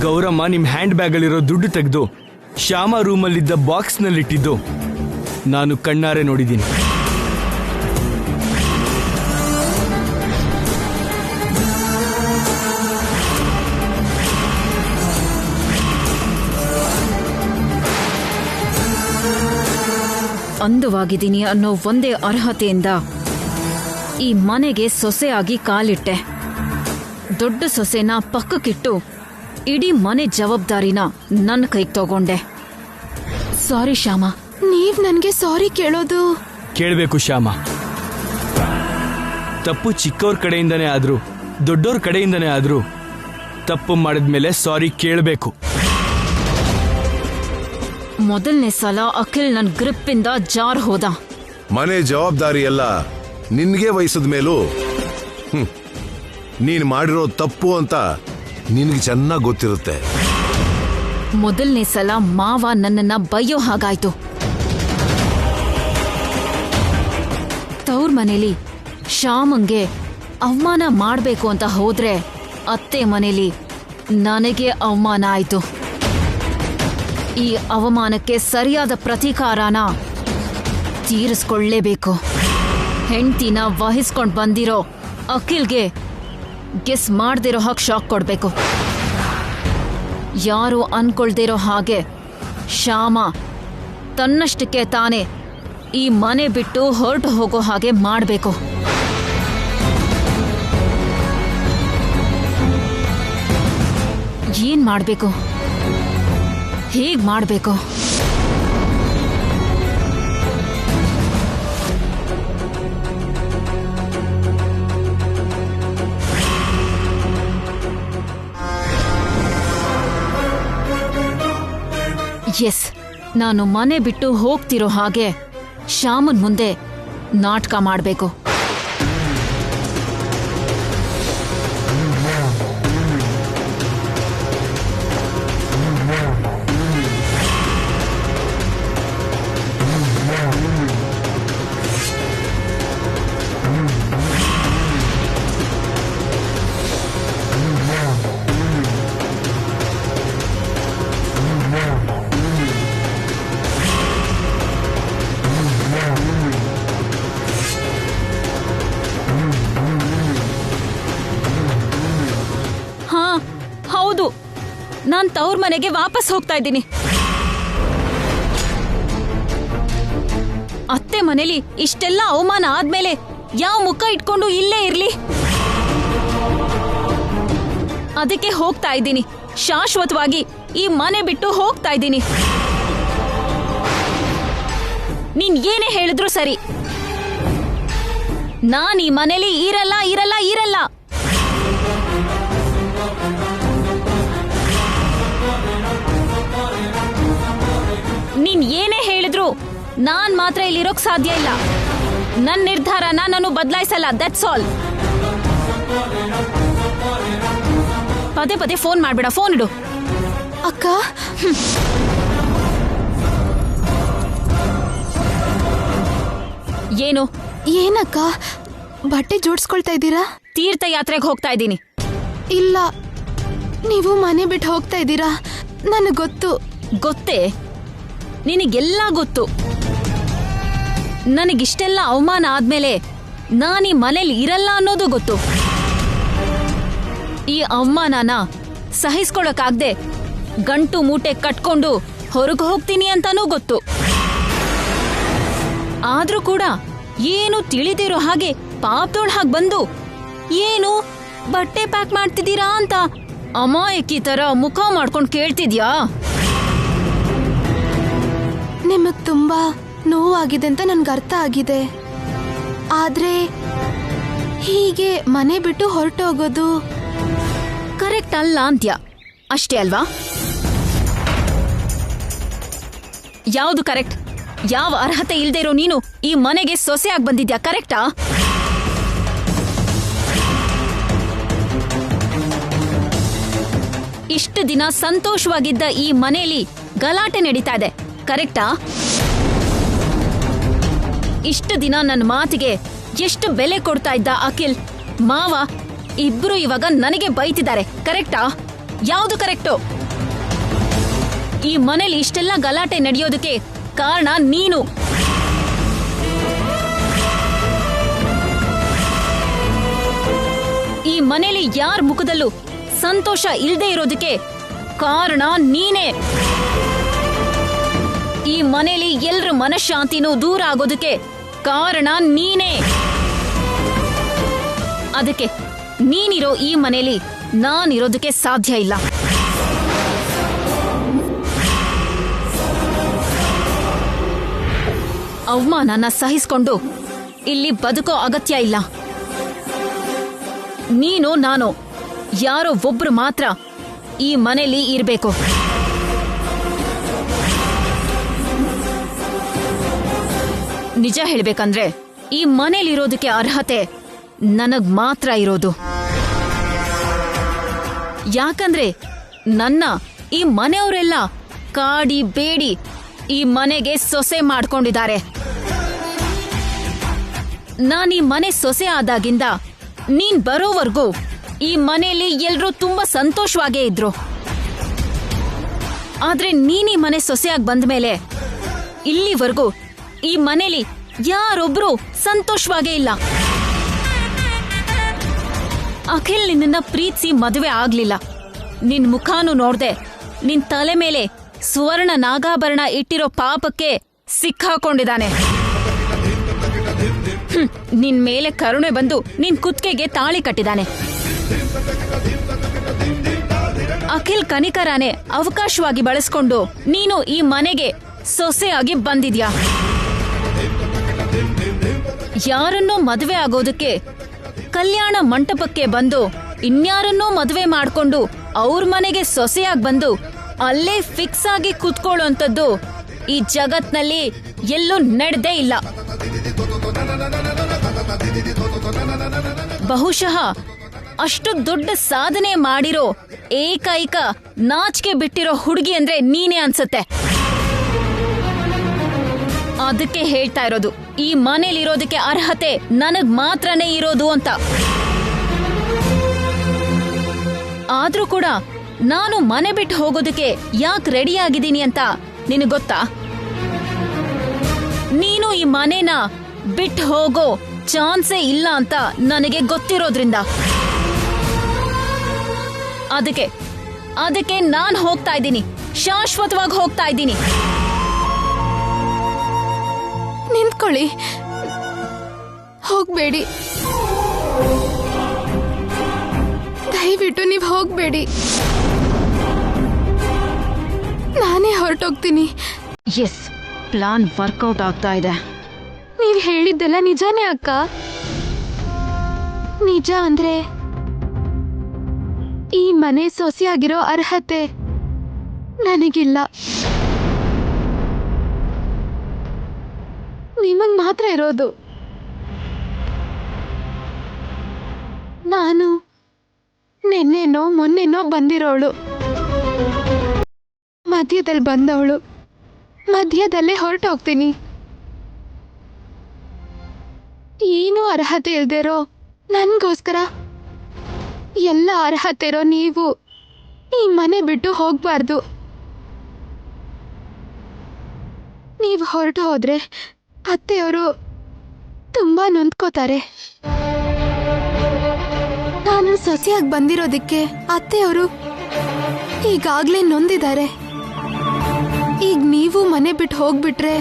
ಗೌರಮ್ಮ ನಿಮ್ ಹ್ಯಾಂಡ್ ಬ್ಯಾಗಲ್ಲಿರೋ ದುಡ್ಡು ತೆಗೆದು ಶ್ಯಾಮ ರೂಮಲ್ಲಿದ್ದ ಬಾಕ್ಸ್ನಲ್ಲಿಟ್ಟಿದ್ದು ನಾನು ಕಣ್ಣಾರೆ ನೋಡಿದ್ದೀನಿ. ಅಂದವಾಗಿದ್ದೀನಿ ಅನ್ನೋ ಒಂದೇ ಅರ್ಹತೆಯಿಂದ ಈ ಮನೆಗೆ ಸೊಸೆಯಾಗಿ ಕಾಲಿಟ್ಟೆ. ದೊಡ್ಡ ಸೊಸೆನ ಪಕ್ಕಕ್ಕಿಟ್ಟು ಇಡೀ ಮನೆ ಜವಾಬ್ದಾರಿನ ನನ್ನ ಕೈಗೆ ತಗೊಂಡೆ. ಸಾರಿ ಶ್ಯಾಮ. ನೀವ್ ನನ್ಗೆ ಸಾರಿ ಕೇಳೋದು ಕೇಳಬೇಕು ಶ್ಯಾಮ. ತಪ್ಪು ಚಿಕ್ಕವ್ರ ಕಡೆಯಿಂದನೇ ಆದ್ರೂ ದೊಡ್ಡೋರ್ ಕಡೆಯಿಂದನೇ ಆದ್ರೂ ತಪ್ಪು ಮಾಡಿದ್ಮೇಲೆ ಸಾರಿ ಕೇಳಬೇಕು. ಮೊದಲನೇ ಸಲ ಅಖಿಲ್ ನನ್ ಗ್ರಿಪ್ಪಿಂದ ಜಾರ್ ಹೋದ. ಮನೆ ಜವಾಬ್ದಾರಿ ಎಲ್ಲ ನಿನ್ಗೆ ವಹಿಸಿದ ಮೇಲೂ ನೀನ್ ಮಾಡಿರೋ ತಪ್ಪು ಅಂತ ನಿನ್ಗೆ ಚೆನ್ನಾಗಿ ಗೊತ್ತಿರುತ್ತೆ. ಮೊದಲನೇ ಸಲ ಮಾವ ನನ್ನನ್ನ ಬೈಯೋ ಹಾಗಾಯ್ತು. ತವ್ರ ಮನೇಲಿ ಶ್ಯಾಮಂಗೆ ಅವಮಾನ ಮಾಡ್ಬೇಕು ಅಂತ ಹೋದ್ರೆ ಅತ್ತೆ ಮನೇಲಿ ನನಗೆ ಅವಮಾನ ಆಯ್ತು. ಈ ಅವಮಾನಕ್ಕೆ ಸರಿಯಾದ ಪ್ರತೀಕಾರನ ತೀರಿಸ್ಕೊಳ್ಳೇಬೇಕು. ಹೆಂಡ್ತಿನ ವಹಿಸ್ಕೊಂಡ್ ಬಂದಿರೋ ಅಖಿಲ್ಗೆ ಗೆಸ್ ಮಾಡ್ದಿರೋ ಹಾಗೆ ಶಾಕ್ ಕೊಡ್ಬೇಕು. ಯಾರು ಅನ್ಕೊಳ್ದಿರೋ ಹಾಗೆ ಶ್ಯಾಮ ತನ್ನಷ್ಟಕ್ಕೆ ತಾನೇ ಈ ಮನೆ ಬಿಟ್ಟು ಹೊರಟು ಹೋಗೋ ಹಾಗೆ ಮಾಡಬೇಕು. ಏನ್ ಮಾಡ್ಬೇಕು, ಹೇಗ್ ಮಾಡ್ಬೇಕು? ಎಸ್, ನಾನು ಮನೆ ಬಿಟ್ಟು ಹೋಗ್ತಿರೋ ಹಾಗೆ ಶ್ಯಾಮನ್ ಮುಂದೆ ನಾಟಕ ಮಾಡಬೇಕು. ಹೌದು, ನಾನ್ ತವ್ರ ಮನೆಗೆ ವಾಪಸ್ ಹೋಗ್ತಾ ಇದ್ದೀನಿ. ಅತ್ತೆ ಮನೇಲಿ ಇಷ್ಟೆಲ್ಲ ಅವಮಾನ ಆದ್ಮೇಲೆ ಯಾವ ಮುಖ ಇಟ್ಕೊಂಡು ಇಲ್ಲೇ ಇರ್ಲಿ? ಅದಕ್ಕೆ ಹೋಗ್ತಾ ಇದ್ದೀನಿ. ಶಾಶ್ವತವಾಗಿ ಈ ಮನೆ ಬಿಟ್ಟು ಹೋಗ್ತಾ ಇದ್ದೀನಿ. ನೀನ್ ಏನೇ ಹೇಳಿದ್ರು ಸರಿ, ನಾನ್ ಈ ಮನೇಲಿ ಇರಲ್ಲ ಇರಲ್ಲ ಇರಲ್ಲ. ನೀನ್ ಏನೇ ಹೇಳಿದ್ರು ನಾನ್ ಮಾತ್ರ ಇಲ್ಲಿರೋಕ್ ಸಾಧ್ಯ ಇಲ್ಲ. ನನ್ನ ನಿರ್ಧಾರನ ನಾನು ಬದಲಾಯಿಸಲ್ಲ. That's all. ಪದೇ ಪದೇ ಫೋನ್ ಮಾಡ್ಬೇಡ. ಫೋನ್ ಇಡು. ಅಕ್ಕ, ಏನು? ಏನಕ್ಕ ಬಟ್ಟೆ ಜೋಡಿಸ್ಕೊಳ್ತಾ ಇದ್ದೀರಾ? ತೀರ್ಥಯಾತ್ರೆಗೆ ಹೋಗ್ತಾ ಇದ್ದೀನಿ. ಇಲ್ಲ, ನೀವು ಮನೆ ಬಿಟ್ಟು ಹೋಗ್ತಾ ಇದ್ದೀರಾ. ನನಗೆ ಗೊತ್ತು. ಗೊತ್ತೇ? ನಿನಗೆಲ್ಲ ಗೊತ್ತು. ನನಗಿಷ್ಟೆಲ್ಲ ಅವಮಾನ ಆದ್ಮೇಲೆ ನಾನೀ ಮನೇಲಿ ಇರಲ್ಲ ಅನ್ನೋದು ಗೊತ್ತು. ಈ ಅವಮಾನನ ಸಹಿಸ್ಕೊಳಕ್ಕಾಗ್ದೆ ಗಂಟು ಮೂಟೆ ಕಟ್ಕೊಂಡು ಹೊರಗೆ ಹೋಗ್ತೀನಿ ಅಂತಾನೂ ಗೊತ್ತು. ಆದ್ರೂ ಕೂಡ ಏನು ತಿಳಿದಿರೋ ಹಾಗೆ ಪಾಪದೋಳ್ ಹಾಗೆ ಬಂದು ಏನು ಬಟ್ಟೆ ಪ್ಯಾಕ್ ಮಾಡ್ತಿದ್ದೀರಾ ಅಂತ ಅಮಾಯಕಿ ತರ ಮುಖ ಮಾಡ್ಕೊಂಡು ಕೇಳ್ತಿದ್ಯಾ? ನಿಮಗ್ ತುಂಬಾ ನೋವಾಗಿದೆ ಅಂತ ನನ್ಗೆ ಅರ್ಥ ಆಗಿದೆ. ಆದ್ರೆ ಹೀಗೆ ಮನೆ ಬಿಟ್ಟು ಹೊರಟೋಗೋದು ಕರೆಕ್ಟ್ ಅಲ್ಲ ಅಂತ್ಯ ಅಷ್ಟೇ ಅಲ್ವಾ? ಯಾವುದು ಕರೆಕ್ಟ್? ಯಾವ ಅರ್ಹತೆ ಇಲ್ದೇ ಇರೋ ನೀನು ಈ ಮನೆಗೆ ಸೊಸೆಯಾಗಿ ಬಂದಿದ್ಯಾ, ಕರೆಕ್ಟಾ? ಇಷ್ಟು ದಿನ ಸಂತೋಷವಾಗಿದ್ದ ಈ ಮನೆಯಲ್ಲಿ ಗಲಾಟೆ ನಡೀತಾ ಇದೆ, ಕರೆಕ್ಟಾ? ಇಷ್ಟು ದಿನ ನನ್ನ ಮಾತಿಗೆ ಎಷ್ಟು ಬೆಲೆ ಕೊಡ್ತಾ ಇದ್ದ ಅಖಿಲ್ ಮಾವ ಇಬ್ರು ಇವಾಗ ನನಗೆ ಬೈತಿದ್ದಾರೆ, ಕರೆಕ್ಟಾ? ಯಾವುದು ಕರೆಕ್ಟು? ಈ ಮನೇಲಿ ಇಷ್ಟೆಲ್ಲ ಗಲಾಟೆ ನಡೆಯೋದಕ್ಕೆ ಕಾರಣ ನೀನು. ಈ ಮನೇಲಿ ಯಾರ ಮುಖದಲ್ಲೂ ಸಂತೋಷ ಇಲ್ಲದೆ ಇರೋದಕ್ಕೆ ಕಾರಣ ನೀನೇ. ಈ ಮನೇಲಿ ಎಲ್ರ ಮನಃಶಾಂತಿನೂ ದೂರ ಆಗೋದಕ್ಕೆ ಕಾರಣ ನೀನೇ. ಅದಕ್ಕೆ ನೀನಿರೋ ಈ ಮನೇಲಿ ನಾನಿರೋದಕ್ಕೆ ಸಾಧ್ಯ ಇಲ್ಲ. ಅವಮಾನನ ಸಹಿಸ್ಕೊಂಡು ಇಲ್ಲಿ ಬದುಕೋ ಅಗತ್ಯ ಇಲ್ಲ. ನೀನು ನಾನು ಯಾರೋ ಒಬ್ರು ಮಾತ್ರ ಈ ಮನೇಲಿ ಇರಬೇಕು. ನಿಜ ಹೇಳ್ಬೇಕಂದ್ರೆ ಈ ಮನೇಲಿರೋದಕ್ಕೆ ಅರ್ಹತೆ ನನಗ್ ಮಾತ್ರ ಇರೋದು. ಯಾಕಂದ್ರೆ ನನ್ನ ಈ ಮನೆಯವರೆಲ್ಲ ಕಾಡಿ ಬೇಡಿ ಈ ಮನೆಗೆ ಸೊಸೆ ಮಾಡ್ಕೊಂಡಿದ್ದಾರೆ. ನಾನೀ ಮನೆ ಸೊಸೆ ಆದಾಗಿಂದ ನೀನ್ ಬರೋವರೆಗೂ ಈ ಮನೆಯಲ್ಲಿ ಎಲ್ರೂ ತುಂಬಾ ಸಂತೋಷವಾಗೇ ಇದ್ರು. ಆದ್ರೆ ನೀನೀ ಮನೆ ಸೊಸೆಯಾಗಿ ಬಂದ್ಮೇಲೆ ಇಲ್ಲಿವರೆಗೂ ಈ ಮನೇಲಿ ಯಾರೊಬ್ರು ಸಂತೋಷವಾಗೇ ಇಲ್ಲ. ಅಖಿಲ್ ನಿನ್ನ ಪ್ರೀತಿಸಿ ಮದುವೆ ಆಗ್ಲಿಲ್ಲ. ನಿನ್ ಮುಖಾನು ನೋಡ್ದೆ ನಿನ್ ತಲೆ ಮೇಲೆ ಸುವರ್ಣ ನಾಗಾಭರಣ ಇಟ್ಟಿರೋ ಪಾಪಕ್ಕೆ ಸಿಕ್ಕಾಕೊಂಡಿದ್ದಾನೆ. ನಿನ್ ಮೇಲೆ ಕರುಣೆ ಬಂದು ನಿನ್ ಕುತ್ತಿಗೆಗೆ ತಾಳಿ ಕಟ್ಟಿದಾನೆ. ಅಖಿಲ್ ಕನಿಕರಾನೆ ಅವಕಾಶವಾಗಿ ಬಳಸ್ಕೊಂಡು ನೀನು ಈ ಮನೆಗೆ ಸೊಸೆಯಾಗಿ ಬಂದಿದ್ಯಾ. ಯಾರನ್ನೋ ಮದುವೆ ಆಗೋದಕ್ಕೆ ಕಲ್ಯಾಣ ಮಂಟಪಕ್ಕೆ ಬಂದು ಇನ್ಯಾರನ್ನೋ ಮದುವೆ ಮಾಡ್ಕೊಂಡು ಅವ್ರ ಮನೆಗೆ ಸೊಸೆಯಾಗಿ ಬಂದು ಅಲ್ಲೇ ಫಿಕ್ಸ್ ಆಗಿ ಕೂತ್ಕೊಳ್ಳೋಂಥದ್ದು ಈ ಜಗತ್ನಲ್ಲಿ ಎಲ್ಲೂ ನಡೆದೇ ಇಲ್ಲ. ಬಹುಶಃ ಅಷ್ಟು ದೊಡ್ಡ ಸಾಧನೆ ಮಾಡಿರೋ ಏಕೈಕ ನಾಚಿಕೆ ಬಿಟ್ಟಿರೋ ಹುಡುಗಿ ಅಂದ್ರೆ ನೀನೇ ಅನ್ಸತ್ತೆ. ಅದಕ್ಕೆ ಹೇಳ್ತಾ ಇರೋದು ಈ ಮನೇಲಿರೋದಕ್ಕೆ ಅರ್ಹತೆ ನನಗ್ ಮಾತ್ರನೇ ಇರೋದು ಅಂತ. ಆದ್ರೂ ಕೂಡ ನಾನು ಮನೆ ಬಿಟ್ಟು ಹೋಗೋದಕ್ಕೆ ಯಾಕೆ ರೆಡಿ ಆಗಿದ್ದೀನಿ ಅಂತ ನಿನಗೆ ಗೊತ್ತಾ? ನೀನು ಈ ಮನೇನ ಬಿಟ್ಟು ಹೋಗೋ ಚಾನ್ಸೇ ಇಲ್ಲ ಅಂತ ನನಗೆ ಗೊತ್ತಿರೋದ್ರಿಂದ. ಅದಕ್ಕೆ ನಾನ್ ಹೋಗ್ತಾ ಇದ್ದೀನಿ, ಶಾಶ್ವತವಾಗಿ ಹೋಗ್ತಾ ಇದ್ದೀನಿ. ನಿಂತ್ಕೊಳ್ಳಿ, ಹೋಗ್ಬೇಡಿ, ದಯವಿಟ್ಟು ನೀವು ಹೋಗ್ಬೇಡಿ. ನಾನೇ ಹೊರಟೋಗ್ತೀನಿ. ಎಸ್, ಪ್ಲಾನ್ ವರ್ಕೌಟ್ ಆಗ್ತಾ ಇದೆ. ನೀವು ಹೇಳಿದ್ದೆಲ್ಲ ನಿಜಾನೇ ಅಕ್ಕ. ನಿಜ ಅಂದ್ರೆ ಈ ಮನೆ ಸೊಸೆಯಾಗಿರೋ ಅರ್ಹತೆ ನನಗಿಲ್ಲ. ನಿಮಗ್ ಮಾತ್ರ ಇರೋದು. ನಾನು ನೆನ್ನೆನೋ ಮೊನ್ನೆನೋ ಬಂದಿರೋಳು, ಮಧ್ಯದಲ್ಲಿ ಬಂದವಳು, ಮಧ್ಯದಲ್ಲೇ ಹೊರಟೋಗ್ತೀನಿ. ಏನೂ ಅರ್ಹತೆ ಇಲ್ದಿರೋ ನನ್ಗೋಸ್ಕರ ಎಲ್ಲ ಅರ್ಹತೆ ಇರೋ ನೀವು ಈ ಮನೆ ಬಿಟ್ಟು ಹೋಗ್ಬಾರ್ದು. ನೀವು ಹೊರಟು ಹೋದ್ರೆ ಅತ್ತೆಯವರು ತುಂಬಾ ನೊಂದ್ಕೋತಾರೆ. ನಾನು ಸೊಸೆಯಾಗಿ ಬಂದಿರೋದಕ್ಕೆ ಅತ್ತೆಯವರು ಈಗಾಗ್ಲೇ ನೊಂದಿದ್ದಾರೆ. ಈಗ ನೀವು ಮನೆ ಬಿಟ್ಟು ಹೋಗ್ಬಿಟ್ರೆ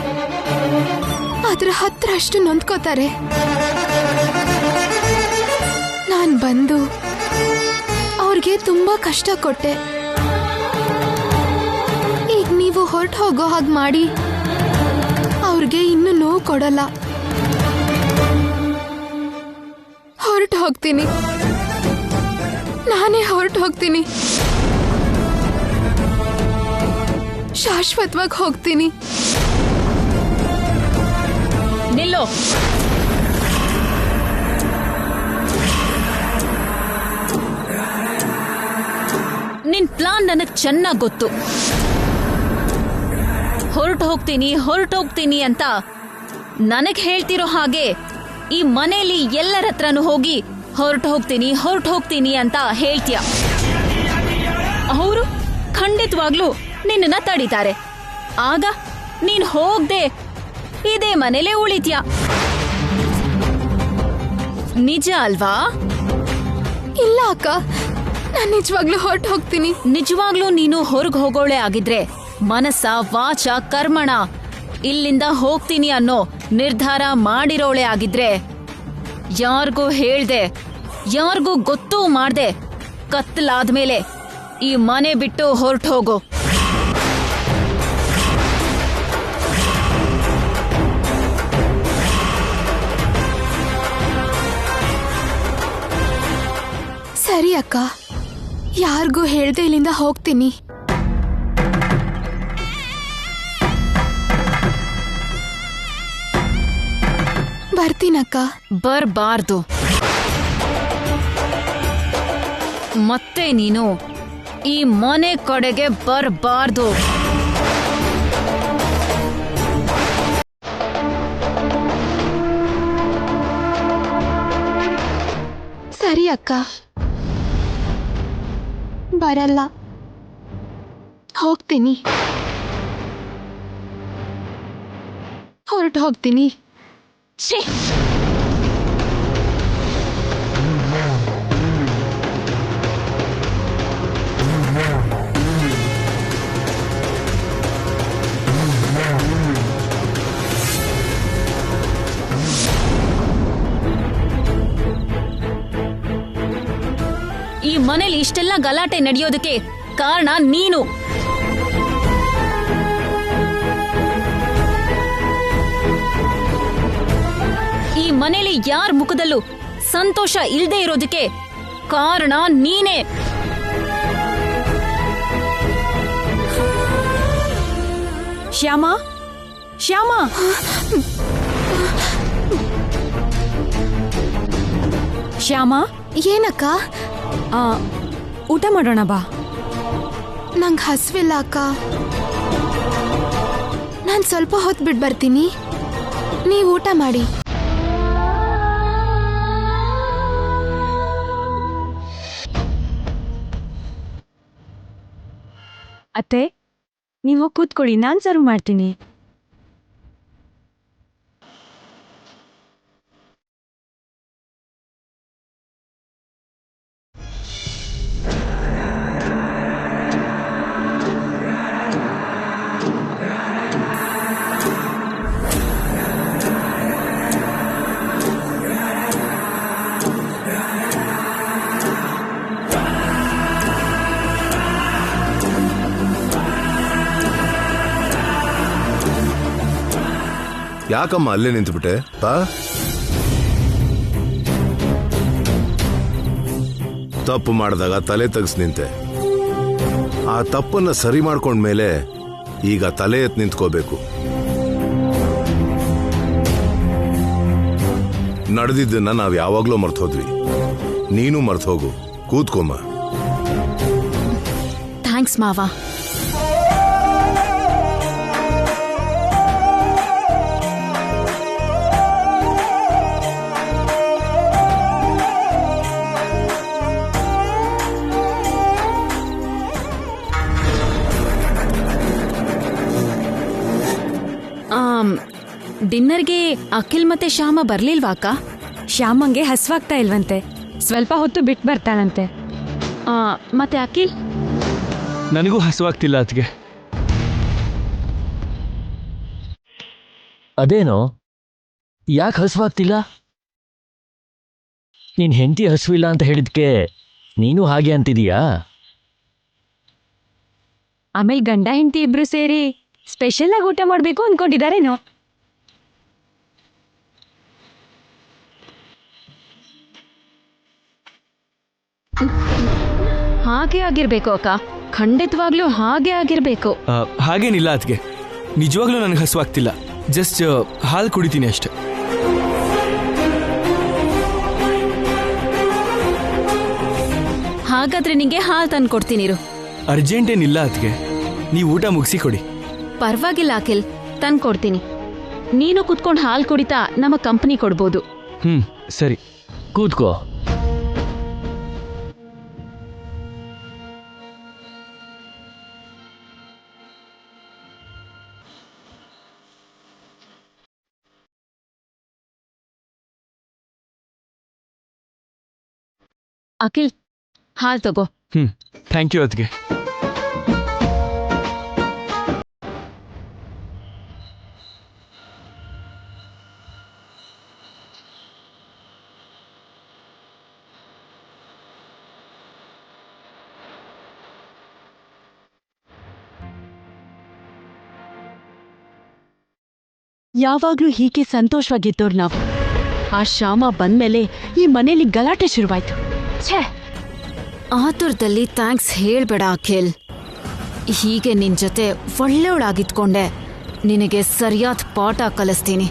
ಅದ್ರ 10 ನೊಂದ್ಕೋತಾರೆ. ನಾನು ಬಂದು ಅವ್ರಿಗೆ ತುಂಬಾ ಕಷ್ಟ ಕೊಟ್ಟೆ. ಈಗ ನೀವು ಹೊರಟು ಹೋಗೋ ಹಾಗೆ ಮಾಡಿ ಅವ್ರಿಗೆ ಇನ್ನೂ ನೋವು ಕೊಡಲ್ಲ. ಹೊರಟು ಹೋಗ್ತೀನಿ, ನಾನೇ ಹೊರಟು ಹೋಗ್ತೀನಿ, ಶಾಶ್ವತವಾಗಿ ಹೋಗ್ತೀನಿ. ನಿಲ್ಲೋ. ನಿನ್ ಪ್ಲಾನ್ ನನಗ್ ಚೆನ್ನಾಗ್ ಗೊತ್ತು. ಹೊರಟೋಗ್ತೀನಿ ಅಂತ ನನಗ್ ಹೇಳ್ತಿರೋ ಹಾಗೆ ಈ ಮನೇಲಿ ಎಲ್ಲರ ಹತ್ರನೂ ಹೋಗಿ ಹೊರಟೋಗ್ತೀನಿ ಅಂತ ಹೇಳ್ತೀಯ. ಅವರು ಖಂಡಿತವಾಗ್ಲೂ ನಿನ್ನನ್ನ ತಡೀತಾರೆ. ಆಗ ನೀನ್ ಹೋಗ್ದೆ ಇದೇ ಮನೇಲೆ ಉಳಿತ್ಯಾ. ನಿಜ ಅಲ್ವಾ? ಇಲ್ಲ ಅಕ್ಕ, ನಾನ್ ನಿಜವಾಗ್ಲೂ ಹೊರಟು ಹೋಗ್ತೀನಿ. ನಿಜವಾಗ್ಲೂ ನೀನು ಹೊರಗ್ ಹೋಗೋಳೆ ಆಗಿದ್ರೆ ಮನಸ್ಸ ವಾಚ ಕರ್ಮಣ ಇಲ್ಲಿಂದ ಹೋಗ್ತೀನಿ ಅನ್ನೋ ನಿರ್ಧಾರ ಮಾಡಿರೋಳೆ ಆಗಿದ್ರೆ ಯಾರಿಗೂ ಹೇಳ್ದೆ, ಯಾರಿಗೂ ಗೊತ್ತೂ ಮಾಡ್ದೆ ಕತ್ತಲಾದ್ಮೇಲೆ ಈ ಮನೆ ಬಿಟ್ಟು ಹೊರಟು ಹೋಗೋ. ಸರಿ ಅಕ್ಕ, ಯಾರಿಗೂ ಹೇಳ್ದೆ ಇಲ್ಲಿಂದ ಹೋಗ್ತೀನಿ. ಬರ್ತೀನಕ್ಕ. ಬರ್ಬಾರ್ದು. ಮತ್ತೆ ನೀನು ಈ ಮನೆ ಕಡೆಗೆ ಬರ್ಬಾರ್ದು. ಸರಿ ಅಕ್ಕ, ಬರಲ್ಲ, ಹೋಗ್ತೀನಿ, ಹೊರಟು ಹೋಗ್ತೀನಿ. ಛೀ! ಈ ಮನೇಲಿ ಇಷ್ಟೆಲ್ಲ ಗಲಾಟೆ ನಡೆಯೋದಕ್ಕೆ ಕಾರಣ ನೀನು. ಈ ಮನೇಲಿ ಯಾರ ಮುಖದಲ್ಲೂ ಸಂತೋಷ ಇಲ್ದೇ ಇರೋದಕ್ಕೆ ಕಾರಣ ನೀನೇ. ಶ್ಯಾಮ, ಶ್ಯಾಮ, ಶ್ಯಾಮ, ಏನಕ್ಕ? ಊಟ ಮಾಡೋಣ ಬಾ. ನಂಗೆ ಹಸ್ವಿಲ್ಲ ಅಕ್ಕ, ನಾನು ಸ್ವಲ್ಪ ಹೊತ್ತು ಬಿಟ್ಟು ಬರ್ತೀನಿ, ನೀವು ಊಟ ಮಾಡಿ. ಅತ್ತೆ, ನೀವು ಕೂತ್ಕೊಳ್ಳಿ, ನಾನು ಸರ್ವ್ ಮಾಡ್ತೀನಿ. ಯಾಕಮ್ಮ ಅಲ್ಲೇ ನಿಂತುಬಿಟ್ಟೆ? ತಪ್ಪು ಮಾಡಿದಾಗ ತಲೆ ತಗ್ಸ್ ನಿಂತೆ. ಆ ತಪ್ಪನ್ನ ಸರಿ ಮಾಡ್ಕೊಂಡ್ಮೇಲೆ ಈಗ ತಲೆ ಎತ್ ನಿಂತ್ಕೋಬೇಕು. ನಡೆದಿದ್ದನ್ನ ನಾವ್ ಯಾವಾಗ್ಲೂ ಮರ್ತೋದ್ವಿ, ನೀನು ಮರ್ತೋಗು. ಕೂತ್ಕೊಮ್ಮ. ಥ್ಯಾಂಕ್ಸ್ ಮಾವ. ಡಿನ್ನರ್ಗೆ ಅಖಿಲ್ ಮತ್ತೆ ಶ್ಯಾಮ ಬರ್ಲಿಲ್ವಾ ಅಕ್ಕ? ಶ್ಯಾಮಂಗೆ ಹಸ್ವಾಗ್ತಾ ಇಲ್ವಂತೆ, ಸ್ವಲ್ಪ ಹೊತ್ತು ಬಿಟ್ಟು ಬರ್ತಾನಂತೆ. ಮತ್ತೆ ಅಖಿಲ್? ನನಗೂ ಹಸುವಾಗ್ತಿಲ್ಲ ಅದ್ಗೆ. ಅದೇನೋ, ಯಾಕೆ ಹಸುವಾಗ್ತಿಲ್ಲ? ನೀನ್ ಹೆಂಡತಿ ಹಸುವಿಲ್ಲ ಅಂತ ಹೇಳಿದ್ಕೆ ನೀನು ಹಾಗೆ ಅಂತಿದೀಯಾ? ಆಮೇಲೆ ಗಂಡ ಹೆಂಡತಿ ಇಬ್ರು ಸೇರಿ ಸ್ಪೆಷಲ್ ಆಗಿ ಊಟ ಮಾಡಬೇಕು ಅನ್ಕೊಂಡಿದಾರೇನೋ. ಹಾಗೆ ಆಗಿರ್ಬೇಕು ಅಕ್ಕ, ಖಂಡಿತವಾಗ್ಲೂ ಹಾಗೆ ಆಗಿರ್ಬೇಕು. ಹಾಗೇನಿಲ್ಲ ಅದ್ಗೆ, ನಿಜವಾಗ್ಲೂ ನನಗೆ ಹಸುವಾಗ್ತಿಲ್ಲ. ಜಸ್ಟ್ ಹಾಲು ಕುಡಿತೀನಿ ಅಷ್ಟೆ. ಹಾಗಾದ್ರೆ ನಿಂಗೆ ಹಾಲು ತಂದು ಕೊಡ್ತೀನಿರು. ಅರ್ಜೆಂಟ್ ಏನಿಲ್ಲ ಅದ್ಗೆ, ನೀವು ಊಟ ಮುಗಿಸಿ ಕೊಡಿ. ಪರವಾಗಿಲ್ಲ ಅಖಿಲ್, ತಂದು ಕೊಡ್ತೀನಿ. ನೀನು ಕುತ್ಕೊಂಡು ಹಾಲು ಕುಡಿತಾ ನಮ್ಮ ಕಂಪನಿ ಕೊಡ್ಬೋದು. ಸರಿ, ಕೂತ್ಕೋ. ಅಖಿಲ್ ಹಾಲ್ ತಗೋ. ಥ್ಯಾಂಕ್ ಯು ಅದ್ಗೆ. ಯಾವಾಗ್ಲೂ ಹೀಗೆ ಸಂತೋಷವಾಗಿದ್ದವ್ರು ನಾವು. ಆ ಶ್ಯಾಮ ಬಂದ್ಮೇಲೆ ಈ ಮನೇಲಿ ಗಲಾಟೆ ಶುರುವಾಯ್ತು. ಛೇ, ಆತುರದಲ್ಲಿ ಥ್ಯಾಂಕ್ಸ್ ಹೇಳ್ಬೇಡ ಅಖಿಲ್. ಹೀಗೆ ನಿನ್ ಜೊತೆ ಒಳ್ಳೆಯವಳಾಗಿದ್ಕೊಂಡೆ ನಿನಗೆ ಸರಿಯಾದ ಪಾಠ ಕಲಿಸ್ತೀನಿ.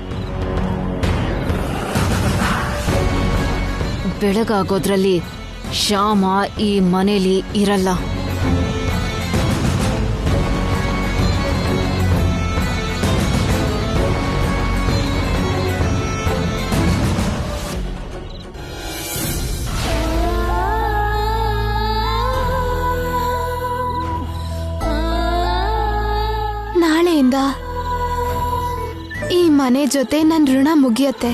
ಬೆಳಗಾಗೋದ್ರಲ್ಲಿ ಶ್ಯಾಮ ಈ ಮನೇಲಿ ಇರಲ್ಲ. ನಾಳೆಯಿಂದ ಈ ಮನೆ ಜೊತೆ ನನ್ನ ಋಣ ಮುಗಿಯತ್ತೆ.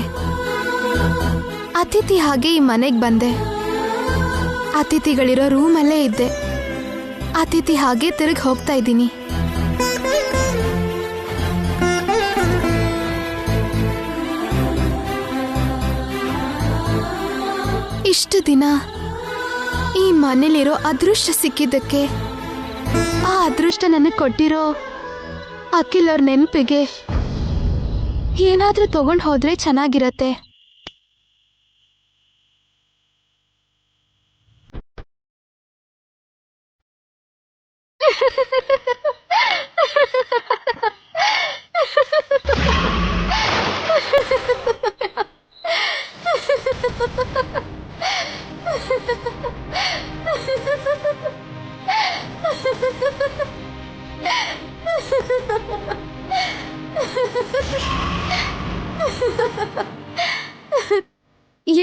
ಅತಿಥಿ ಹಾಗೆ ಈ ಮನೆಗೆ ಬಂದೆ. ಅತಿಥಿಗಳಿರೋ ರೂಮಲ್ಲೇ ಇದ್ದೆ. ಅತಿಥಿ ಹಾಗೆ ತಿರುಗಿ ಹೋಗ್ತಾ ಇದ್ದೀನಿ. ಇಷ್ಟು ದಿನ ಈ ಮನೇಲಿರೋ ಅದೃಷ್ಟ ಸಿಕ್ಕಿದ್ದಕ್ಕೆ, ಆ ಅದೃಷ್ಟ ನನಗೆ ಕೊಟ್ಟಿರೋ ಅಖಿಲ್ ಅವ್ರ ನೆನಪಿಗೆ ಏನಾದ್ರೂ ತಗೊಂಡು ಹೋದ್ರೆ ಚೆನ್ನಾಗಿರತ್ತೆ.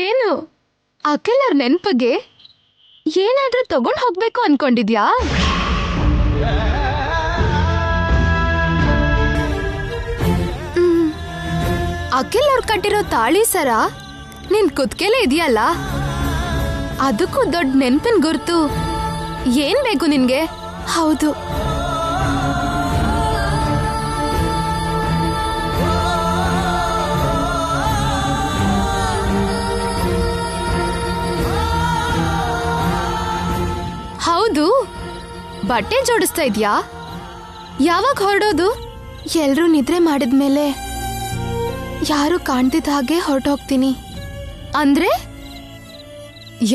ಏನು ಅಖಿಲ್ ಅವ್ರ ನೆನಪಿಗೆ ಏನಾದ್ರೂ ತಗೊಂಡು ಹೋಗ್ಬೇಕು ಅನ್ಕೊಂಡಿದ್ಯಾ? ಅಖಿಲ್ ಅವ್ರು ಕಟ್ಟಿರೋ ತಾಳಿ ಸರ ನಿನ್ ಕುತ್ಕೆಲೆ ಇದೆಯಲ್ಲ, ಅದಕ್ಕೂ ದೊಡ್ಡ ನೆನಪಿನ ಗುರ್ತು. ಏನ್ ಬೇಕು ನಿನ್ಗೆ? ಹೌದು, ಹೌದು. ಬಟ್ಟೆ ಜೋಡಿಸ್ತಾ ಇದ್ಯಾ? ಯಾವಾಗ ಹೊರಡೋದು? ಎಲ್ರೂ ನಿದ್ರೆ ಮಾಡಿದ್ಮೇಲೆ ಯಾರು ಕಾಣ್ತಿದ್ದ ಹಾಗೆ ಹೊರಟೋಗ್ತೀನಿ. ಅಂದ್ರೆ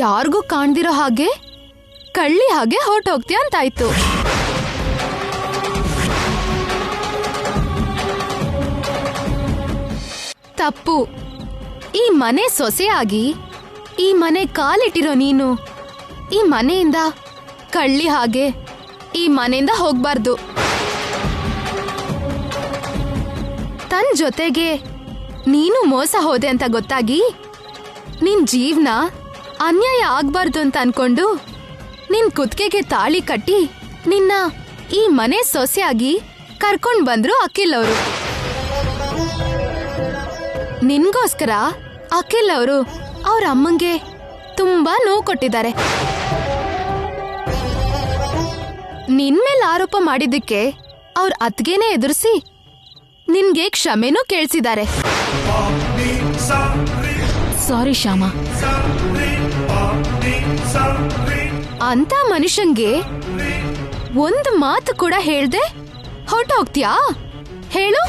ಯಾರಿಗೂ ಕಾಣ್ದಿರೋ ಹಾಗೆ ಕಳ್ಳಿ ಹಾಗೆ ಹೊರಟೋಗ್ತೀಯ ಅಂತಾಯ್ತು. ತಪ್ಪು. ಈ ಮನೆ ಸೊಸೆಯಾಗಿ ಈ ಮನೆ ಕಾಲಿಟ್ಟಿರೋ ನೀನು ಈ ಮನೆಯಿಂದ ಕಳ್ಳಿ ಹಾಗೆ ಈ ಮನೆಯಿಂದ ಹೋಗ್ಬಾರ್ದು. ತನ್ ಜೊತೆಗೆ ನೀನು ಮೋಸ ಹೋದೆ ಅಂತ ಗೊತ್ತಾಗಿ ನಿನ್ ಜೀವನ ಅನ್ಯಾಯ ಆಗ್ಬಾರ್ದು ಅಂತ ಅನ್ಕೊಂಡು ನಿನ್ ಕುತ್ತಿಗೆಗೆ ತಾಳಿ ಕಟ್ಟಿ ನಿನ್ನ ಈ ಮನೆ ಸೊಸೆಯಾಗಿ ಕರ್ಕೊಂಡ್ ಬಂದ್ರು ಅಖಿಲ್ ಅವರು. ನಿನ್ಗೋಸ್ಕರ ಅಖಿಲ್ ಅವರು ಅವ್ರ ಅಮ್ಮಂಗೆ ತುಂಬಾ ನೋವು ಕೊಟ್ಟಿದ್ದಾರೆ. ನಿನ್ ಮೇಲೆ ಆರೋಪ ಮಾಡಿದ್ದಕ್ಕೆ ಅವ್ರ ಅತ್ಗೆನೇ ಎದುರಿಸಿ ನಿನ್ಗೆ ಕ್ಷಮೆನೂ ಕೇಳಿಸಿದ್ದಾರೆ. ಸಾರಿ ಶ್ಯಾಮ. ಅಂತ ಮನುಷ್ಯಂಗೆ ಒಂದು ಮಾತು ಕೂಡ ಹೇಳ್ದೆ ಹೊರಟೋಗ್ತೀಯಾ? ಹೇಳು.